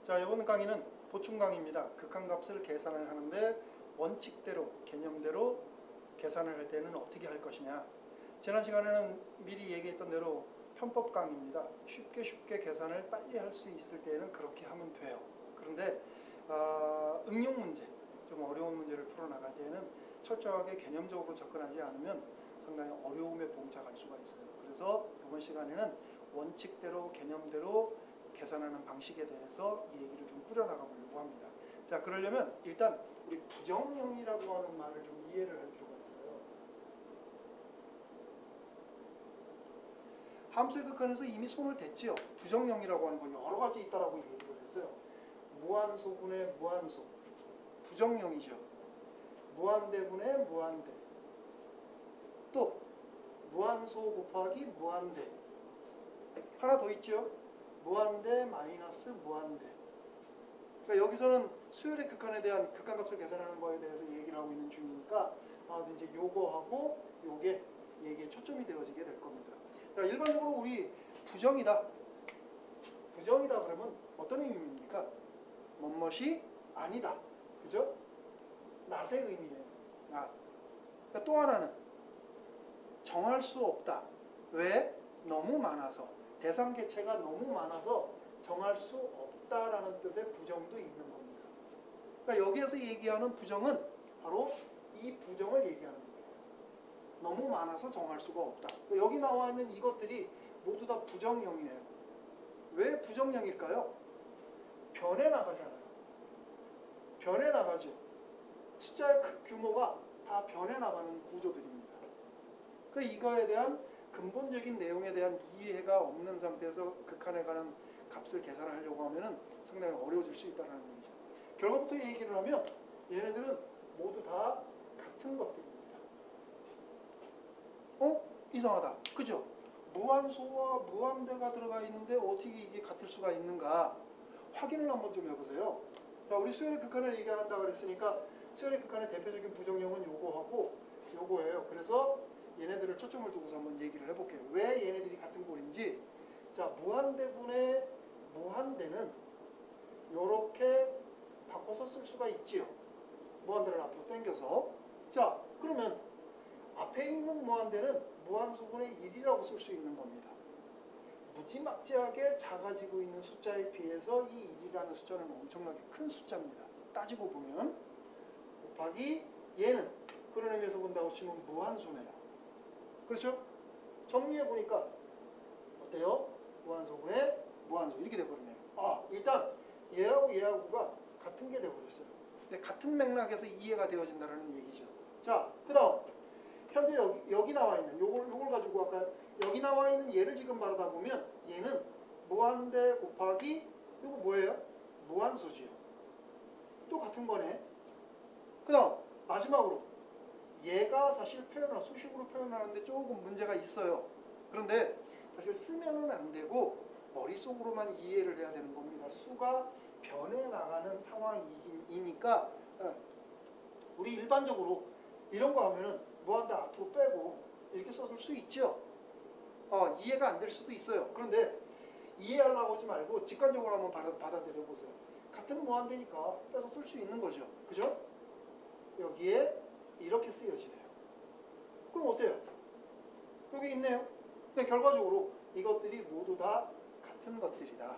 자, 이번 강의는 보충 강의입니다. 극한값을 계산을 하는데 원칙대로, 개념대로 계산을 할 때는 어떻게 할 것이냐. 지난 시간에는 미리 얘기했던 대로 편법 강의입니다. 쉽게 계산을 빨리 할 수 있을 때에는 그렇게 하면 돼요. 그런데 응용 문제, 좀 어려운 문제를 풀어나갈 때에는 철저하게 개념적으로 접근하지 않으면 상당히 어려움에 봉착할 수가 있어요. 그래서 이번 시간에는 원칙대로, 개념대로 계산하는 방식에 대해서 이 얘기를 좀 꾸려나가 보려고 합니다. 자, 그러려면 일단 우리 부정형이라고 하는 말을 좀 이해를 할 필요가 있어요. 함수의 극한에서 이미 손을 댔지요. 부정형이라고 하는 건 여러 가지 있다라고 얘기를 했어요. 무한소분의 무한소, 부정형이죠. 무한대분의 무한대, 또 무한소 곱하기 무한대, 하나 더 있죠. 무한대 마이너스 무한대. 그러니까 여기서는 수열의 극한에 대한 극한값을 계산하는 거에 대해서 얘기를 하고 있는 중이니까 이제 요거하고 요게 얘기에 초점이 되어지게 될 겁니다. 자, 일반적으로 우리 부정이다. 부정이다 그러면 어떤 의미입니까? 뭐뭇이 아니다. 그죠? 낫의 의미예요. 낫. 그러니까 또 하나는 정할 수 없다. 왜? 너무 많아서. 대상 개체가 너무 많아서 정할 수 없다라는 뜻의 부정도 있는 겁니다. 그러니까 여기에서 얘기하는 부정은 바로 이 부정을 얘기하는 거예요. 너무 많아서 정할 수가 없다. 여기 나와 있는 이것들이 모두 다 부정형이에요. 왜 부정형일까요? 변해 나가잖아요. 변해 나가죠. 숫자의 규모가 다 변해 나가는 구조들입니다. 그러니까 이거에 대한 근본적인 내용에 대한 이해가 없는 상태에서 극한에 관한 값을 계산하려고 하면 상당히 어려워질 수 있다는 얘기죠. 결과부터 얘기를 하면 얘네들은 모두 다 같은 것들입니다. 이상하다. 그죠? 무한소와 무한대가 들어가 있는데 어떻게 이게 같을 수가 있는가 확인을 한번 좀 해보세요. 자, 우리 수열의 극한을 얘기한다 그랬으니까 수열의 극한의 대표적인 부정형은 요거하고 요거예요. 그래서 얘네들을 초점을 두고서 한번 얘기를 해볼게요. 왜 얘네들이 같은 꼴인지. 자, 무한대분의 무한대는 요렇게 바꿔서 쓸 수가 있지요. 무한대를 앞으로 당겨서. 자, 그러면 앞에 있는 무한대는 무한소분의 1이라고 쓸 수 있는 겁니다. 무지막지하게 작아지고 있는 숫자에 비해서 이 1이라는 숫자는 엄청나게 큰 숫자입니다. 따지고 보면 곱하기 얘는 그런 의미에서 본다고 치면 무한소네요. 그렇죠? 정리해보니까 어때요? 무한소분의 무한소 이렇게 돼버리네요. 일단 얘하고 얘하고가 같은 게 돼버렸어요. 근데 같은 맥락에서 이해가 되어진다는 얘기죠. 자, 그 다음 현재 여기 나와 있는 요걸 가지고 아까 여기 나와 있는 얘를 지금 말하다 보면 얘는 무한대 곱하기 이거 뭐예요? 무한소지요. 또 같은 거네. 그 다음 마지막으로 얘가 사실 수식으로 표현하는데 조금 문제가 있어요. 그런데 사실 쓰면은 안 되고 머릿속으로만 이해를 해야 되는 겁니다. 수가 변해 나가는 상황이니까 우리 일반적으로 이런 거 하면은 무한대 앞으로 빼고 이렇게 써줄 수 있죠. 이해가 안 될 수도 있어요. 그런데 이해하려고 하지 말고 직관적으로 한번 받아들여 보세요. 같은 무한대니까 빼서 쓸 수 있는 거죠. 그죠? 여기에 이렇게 쓰여지네요. 그럼 어때요? 여기 있네요. 근데 결과적으로 이것들이 모두 다 같은 것들이다.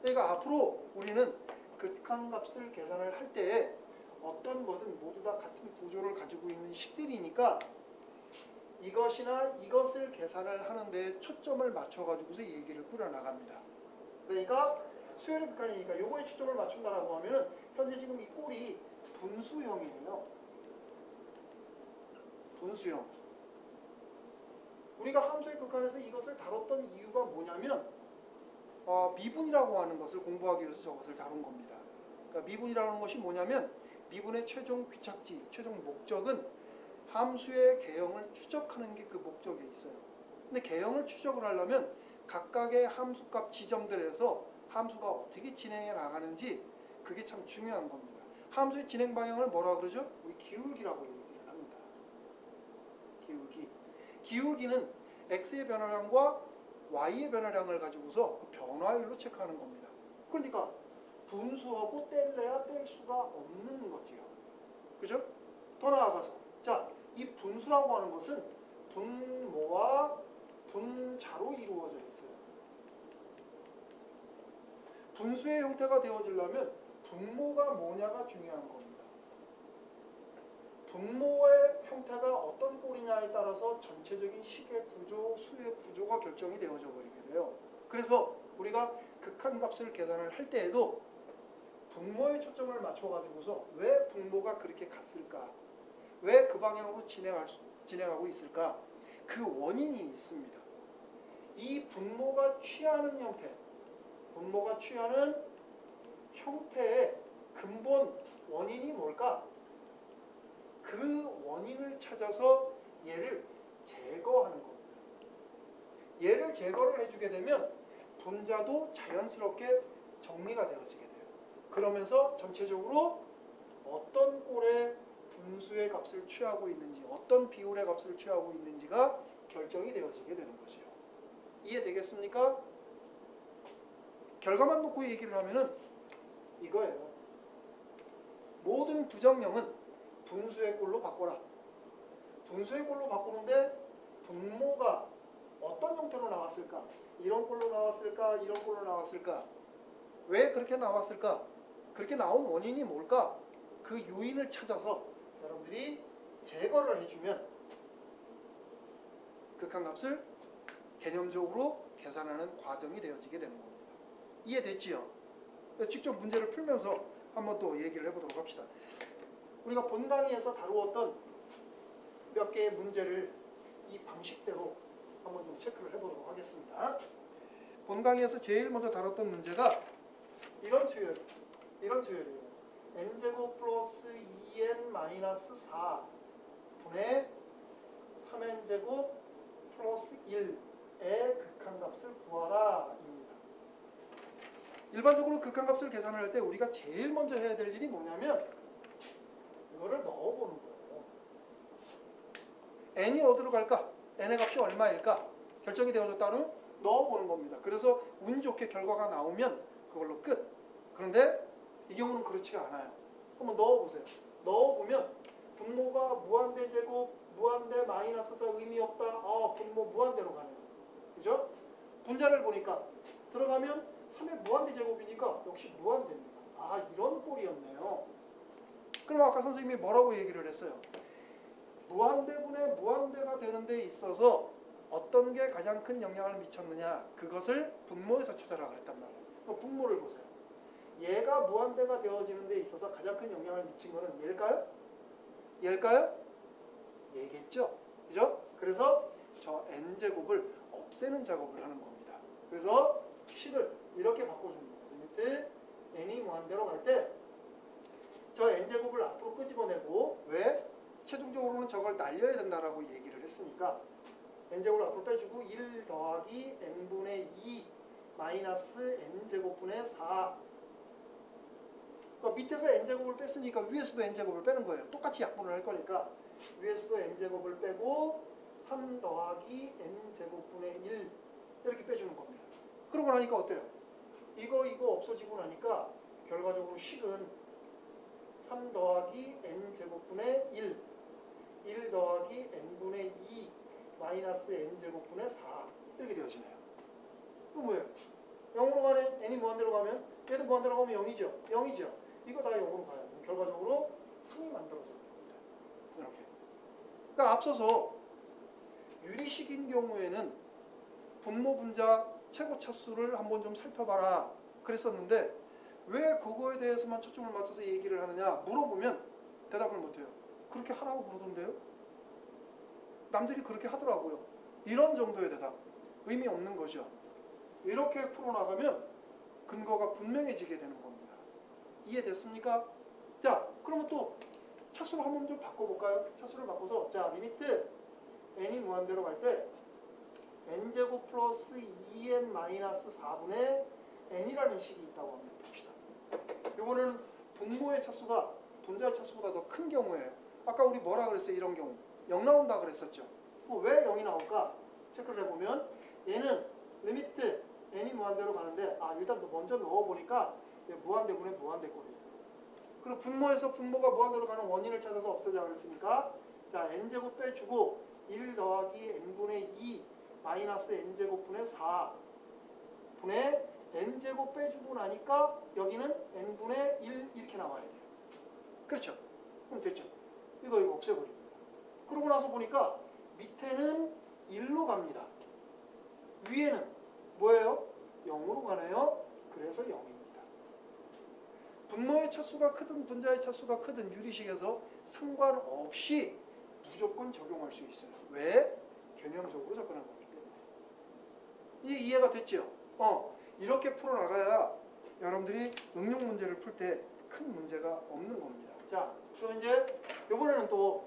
그러니까 앞으로 우리는 극한값을 계산을 할 때 어떤 거든 모두 다 같은 구조를 가지고 있는 식들이니까 이것이나 이것을 계산을 하는데 초점을 맞춰가지고서 얘기를 꾸려나갑니다. 그러니까 수열의 극한이니까 요거에 초점을 맞춘다라고 하면 현재 지금 이 꼴이 분수형이에요. 분수형. 우리가 함수의 극한에서 이것을 다뤘던 이유가 뭐냐면 미분이라고 하는 것을 공부하기 위해서 저것을 다룬 겁니다. 그러니까 미분이라는 것이 뭐냐면 미분의 최종 귀착지, 최종 목적은 함수의 개형을 추적하는 게 그 목적에 있어요. 근데 개형을 추적을 하려면 각각의 함수값 지점들에서 함수가 어떻게 진행해 나가는지 그게 참 중요한 겁니다. 함수의 진행 방향을 뭐라 그러죠? 우리 기울기라고 얘기를 합니다. 기울기. 기울기는 x의 변화량과 y의 변화량을 가지고서 그 변화율로 체크하는 겁니다. 그러니까 분수하고 뗄래야 뗄 수가 없는 거지요. 그죠? 더 나아가서 자, 이 분수라고 하는 것은 분모와 분자로 이루어져 있어요. 분수의 형태가 되어지려면 분모가 뭐냐가 중요한 겁니다. 분모의 형태가 어떤 꼴이냐에 따라서 전체적인 식의 구조, 수의 구조가 결정이 되어져 버리게 돼요. 그래서 우리가 극한값을 계산을 할 때에도 분모에 초점을 맞춰가지고서 왜 분모가 그렇게 갔을까? 왜 그 방향으로 진행하고 있을까? 그 원인이 있습니다. 이 분모가 취하는 형태, 분모가 취하는 형태의 근본 원인이 뭘까? 그 원인을 찾아서 얘를 제거하는 겁니다. 얘를 제거를 해주게 되면 분자도 자연스럽게 정리가 되어지게 돼요. 그러면서 전체적으로 어떤 꼴의 분수의 값을 취하고 있는지, 어떤 비율의 값을 취하고 있는지가 결정이 되어지게 되는 거죠. 이해되겠습니까? 결과만 놓고 얘기를 하면은 이거예요. 모든 부정형은 분수의 꼴로 바꿔라. 분수의 꼴로 바꾸는데 분모가 어떤 형태로 나왔을까? 이런 꼴로 나왔을까? 이런 꼴로 나왔을까? 왜 그렇게 나왔을까? 그렇게 나온 원인이 뭘까? 그 요인을 찾아서 여러분들이 제거를 해주면 극한값을 개념적으로 계산하는 과정이 되어지게 되는 겁니다. 이해됐지요? 직접 문제를 풀면서 한번 또 얘기를 해보도록 합시다. 우리가 본 강의에서 다루었던 몇 개의 문제를 이 방식대로 한번 좀 체크를 해보도록 하겠습니다. 본 강의에서 제일 먼저 다뤘던 문제가 이런 수열이에요. n제곱 플러스 2n 마이너스 4 분의 3n제곱 플러스 1의 극한값을 구하라 입니다. 일반적으로 극한값을 계산을 할 때 우리가 제일 먼저 해야 될 일이 뭐냐면 이거를 넣어보는 거예요. n이 어디로 갈까? n의 값이 얼마일까? 결정이 되어졌다는 넣어보는 겁니다. 그래서 운 좋게 결과가 나오면 그걸로 끝. 그런데 이 경우는 그렇지가 않아요. 한번 넣어보세요. 넣어보면 분모가 무한대 제곱, 무한대 마이너스 4 의미 없다. 분모 무한대로 가네요. 그죠? 분자를 보니까 들어가면 3의 무한대 제곱이니까 역시 무한대입니다. 이런 꼴이었네요. 그럼 아까 선생님이 뭐라고 얘기를 했어요? 무한대분의 무한대가 되는 데 있어서 어떤 게 가장 큰 영향을 미쳤느냐, 그것을 분모에서 찾아라 그랬단 말이에요. 그럼 분모를 보세요. 얘가 무한대가 되어지는 데 있어서 가장 큰 영향을 미친 거는 얘일까요? 얘일까요? 얘겠죠? 그죠? 그래서 저 n제곱을 없애는 작업을 하는 겁니다. 그래서 식을 이렇게 바꿔줍니다. 리미트 n이 무한대로 갈 때 저 n제곱을 앞으로 끄집어내고, 왜? 최종적으로는 저걸 날려야 된다라고 얘기를 했으니까 n제곱을 앞으로 빼주고 1 더하기 n분의 2 마이너스 n제곱분의 4. 그러니까 밑에서 n제곱을 뺐으니까 위에서도 n제곱을 빼는 거예요. 똑같이 약분을 할 거니까 위에서도 n제곱을 빼고 3 더하기 n제곱분의 1 이렇게 빼주는 겁니다. 그러고 나니까 어때요? 이거 없어지고 나니까 결과적으로 식은 3 더하기 n제곱분의 1 더하기 n분의 2 마이너스 n제곱분의 4 이렇게 되어지네요. 그럼 뭐예요? 0으로 가네. n이 무한대로 가면 얘도 무한대로 가면 0이죠. 0이죠. 이거 다 0으로 가요. 결과적으로 3이 만들어져요. 이렇게. 그러니까 앞서서 유리식인 경우에는 분모 분자 최고 차수를 한번 좀 살펴봐라 그랬었는데, 왜 그거에 대해서만 초점을 맞춰서 얘기를 하느냐 물어보면 대답을 못해요. 그렇게 하라고 그러던데요? 남들이 그렇게 하더라고요. 이런 정도의 대답. 의미 없는 거죠. 이렇게 풀어나가면 근거가 분명해지게 되는 겁니다. 이해됐습니까? 자, 그러면 또 차수를 한번 좀 바꿔볼까요? 차수를 바꿔서, 자, 리미트 n이 무한대로 갈 때 n제곱 플러스 2n 마이너스 4분의 n이라는 식이 있다고 합니다. 봅시다. 이거는 분모의 차수가 분자의 차수보다 더 큰 경우예요. 아까 우리 뭐라 그랬어요? 이런 경우 0 나온다 그랬었죠. 왜 0이 나올까? 체크를 해보면 얘는 리미트 n이 무한대로 가는데 일단 먼저 넣어보니까 무한대분의 무한대꼴이에요. 그리고 분모에서 분모가 무한대로 가는 원인을 찾아서 없애자 그랬으니까 자 n제곱 빼주고 1 더하기 n분의 2 마이너스 n제곱분의 4 분의 n제곱 빼주고 나니까 여기는 n분의 1 이렇게 나와야 돼요. 그렇죠? 그럼 됐죠? 이거 없애버립니다. 그러고 나서 보니까 밑에는 1로 갑니다. 위에는 뭐예요? 0으로 가네요. 그래서 0입니다. 분모의 차수가 크든 분자의 차수가 크든 유리식에서 상관없이 무조건 적용할 수 있어요. 왜? 개념적으로 접근한 거기 때문에. 이게 이해가 됐죠? 이렇게 풀어나가야 여러분들이 응용 문제를 풀 때 큰 문제가 없는 겁니다. 자, 그럼 이제 이번에는 또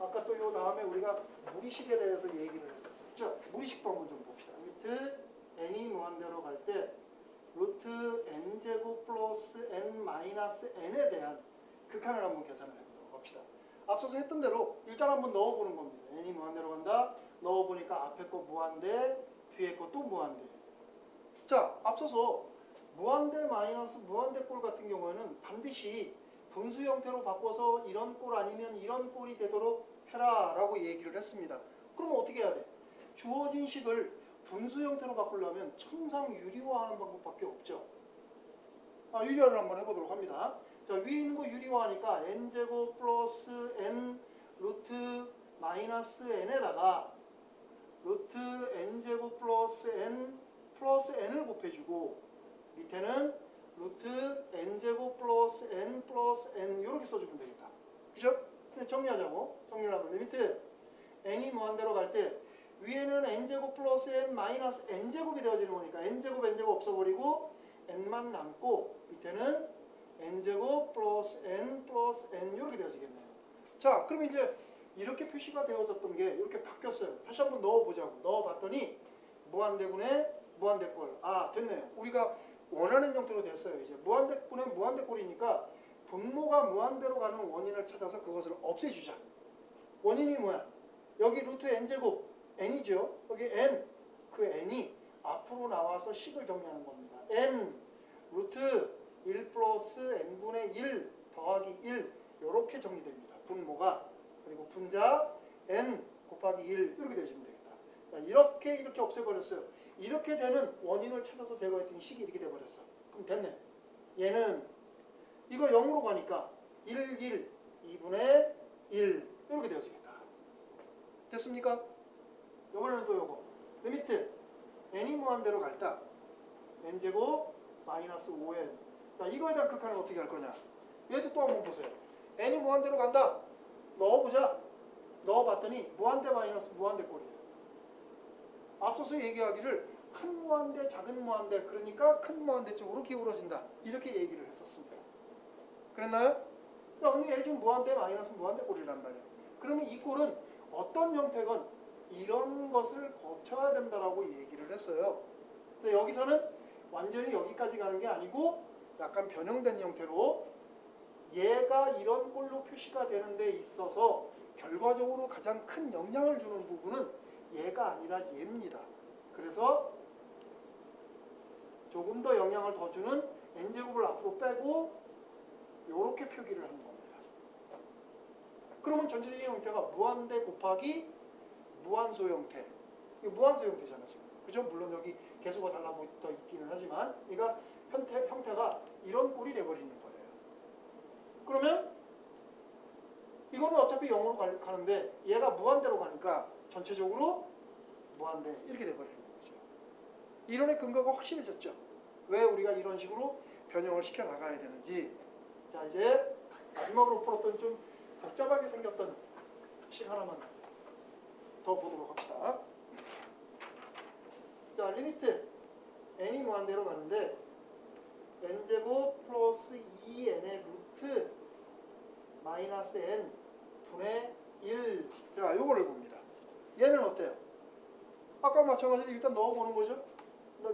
아까 또 요 다음에 우리가 무리식에 대해서 얘기를 했었죠. 무리식도 한번 좀 봅시다. 루트 n이 무한대로 갈 때 루트 n제곱 플러스 n 마이너스 n에 대한 극한을 한번 계산을 해보도록 합시다. 앞서서 했던 대로 일단 한번 넣어보는 겁니다. n이 무한대로 간다. 넣어보니까 앞에 거 무한대, 뒤에 거 또 무한대. 자, 앞서서 무한대 마이너스 무한대 꼴 같은 경우에는 반드시 분수 형태로 바꿔서 이런 꼴 아니면 이런 꼴이 되도록 해라 라고 얘기를 했습니다. 그럼 어떻게 해야 돼? 주어진 식을 분수 형태로 바꾸려면 천상 유리화하는 방법밖에 없죠. 유리화를 한번 해보도록 합니다. 자, 위에 있는 거 유리화하니까 n제곱 플러스 n 루트 마이너스 n에다가 루트 n제곱 플러스 n을 곱해주고 밑에는 루트 n제곱 플러스 n 이렇게 써주면 되겠다. 그죠? 정리하자고. 정리를 하면 밑에 n이 무한대로 갈 때 위에는 n제곱 플러스 n 마이너스 n제곱이 되어지는 거니까 n제곱 없어버리고 n만 남고 밑에는 n제곱 플러스 n 이렇게 되어지겠네요. 자, 그럼 이제 이렇게 표시가 되어졌던 게 이렇게 바뀌었어요. 다시 한번 넣어보자고. 넣어봤더니 무한대분의 무한대꼴. 됐네요. 우리가 원하는 형태로 됐어요. 이제 무한대분의 무한대꼴이니까 분모가 무한대로 가는 원인을 찾아서 그것을 없애주자. 원인이 뭐야? 여기 루트 n제곱 n이죠. 여기 n, 그 n이 앞으로 나와서 식을 정리하는 겁니다. n 루트 1 플러스 n분의 1 더하기 1 이렇게 정리됩니다. 분모가. 그리고 분자 n 곱하기 1 이렇게 되시면 되겠다. 자, 이렇게 없애버렸어요. 이렇게 되는 원인을 찾아서 제거했더니 식이 이렇게 돼버렸어. 그럼 됐네. 얘는 이거 0으로 가니까 1, 2분의 1 이렇게 되어지겠다. 됐습니까? 이번에는 또 요거. 리미트 n이 무한대로 갈다. n제곱 마이너스 5n. 자, 이거에 대한 극한을 어떻게 할 거냐. 얘도 또 한번 보세요. n이 무한대로 간다. 넣어보자. 넣어봤더니 무한대 마이너스 무한대 꼴이에요. 앞서서 얘기하기를 큰 무한대, 작은 무한대, 그러니까 큰 무한대 쪽으로 기울어진다. 이렇게 얘기를 했었습니다. 그랬나요? 근데 얘 지금 무한대 마이너스 무한대 꼴이란 말이에요. 그러면 이 꼴은 어떤 형태건 이런 것을 거쳐야 된다라고 얘기를 했어요. 근데 여기서는 완전히 여기까지 가는 게 아니고 약간 변형된 형태로 얘가 이런 꼴로 표시가 되는 데 있어서 결과적으로 가장 큰 영향을 주는 부분은 얘가 아니라 얘입니다. 그래서 조금 더 영향을 더 주는 n제곱을 앞으로 빼고 이렇게 표기를 하는 겁니다. 그러면 전체적인 형태가 무한대 곱하기 무한소 형태. 이거 무한소 형태잖아 지금. 그죠? 물론 여기 개수가 달라붙어 있기는 하지만 그러니까 형태가 이런 꼴이 돼버리는 거예요. 그러면 이거는 어차피 0으로 가는데 얘가 무한대로 가니까 전체적으로 무한대 이렇게 돼버리는 거죠. 이론의 근거가 확실해졌죠. 왜 우리가 이런 식으로 변형을 시켜 나가야 되는지. 자, 이제 마지막으로 풀었던 좀 복잡하게 생겼던 식 하나만 더 보도록 합시다. 자, 리미트 n이 무한대로 가는데 n제곱 플러스 2n의 루트 마이너스 n 분의 1. 자, 요거를 봅니다. 얘는 어때요? 아까 마찬가지로 일단 넣어보는 거죠.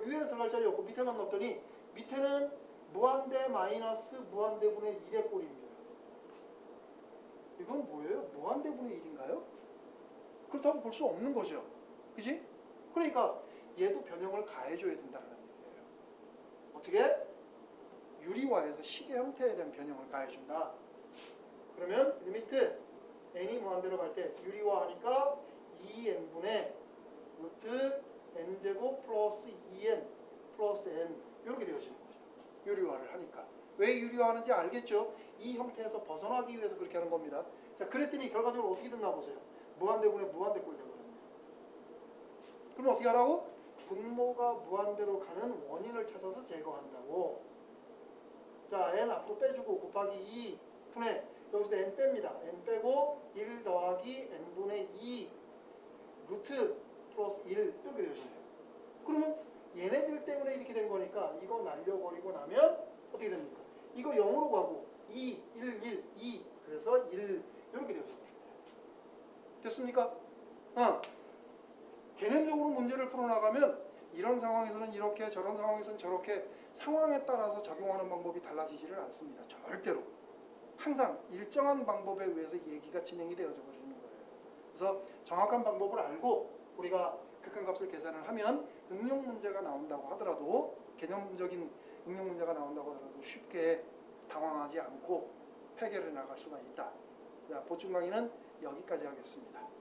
위에는 들어갈 자리 없고 밑에만 넣었더니 밑에는 무한대 마이너스 무한대분의 1의 꼴입니다. 이건 뭐예요? 무한대분의 1인가요? 그렇다고 볼 수 없는 거죠. 그지? 그러니까 얘도 변형을 가해줘야 된다는 얘기예요. 어떻게? 유리화에서 시계 형태에 대한 변형을 가해준다. 그러면 리미트 n이 무한대로 갈 때 유리화하니까 2n분의 루트 n제곱 플러스 2n 플러스 n 이렇게 되어지는 거죠. 유리화를 하니까. 왜 유리화하는지 알겠죠? 이 형태에서 벗어나기 위해서 그렇게 하는 겁니다. 자, 그랬더니 결과적으로 어떻게 됐나 보세요. 무한대분의 무한대 꼴 되거든요. 그럼 어떻게 하라고? 분모가 무한대로 가는 원인을 찾아서 제거한다고. 자, n 앞으로 빼주고 곱하기 2 분의 여기서 n 뺍니다. n 빼고 1 더하기 n분의 2 루트 플러스 1 이렇게 되어지네요. 그러면 얘네들 때문에 이렇게 된 거니까 이거 날려버리고 나면 어떻게 됩니까? 이거 0으로 가고 2, 1, 1, 2 그래서 1 이렇게 되어집니다. 됐습니까? 개념적으로 문제를 풀어나가면 이런 상황에서는 이렇게 저런 상황에서는 저렇게 상황에 따라서 적용하는 방법이 달라지지를 않습니다. 절대로. 항상 일정한 방법에 의해서 얘기가 진행이 되어져 버리는 거예요. 그래서 정확한 방법을 알고 우리가 극한값을 계산을 하면 응용 문제가 나온다고 하더라도 개념적인 응용 문제가 나온다고 하더라도 쉽게 당황하지 않고 해결해 나갈 수가 있다. 자, 보충 강의는 여기까지 하겠습니다.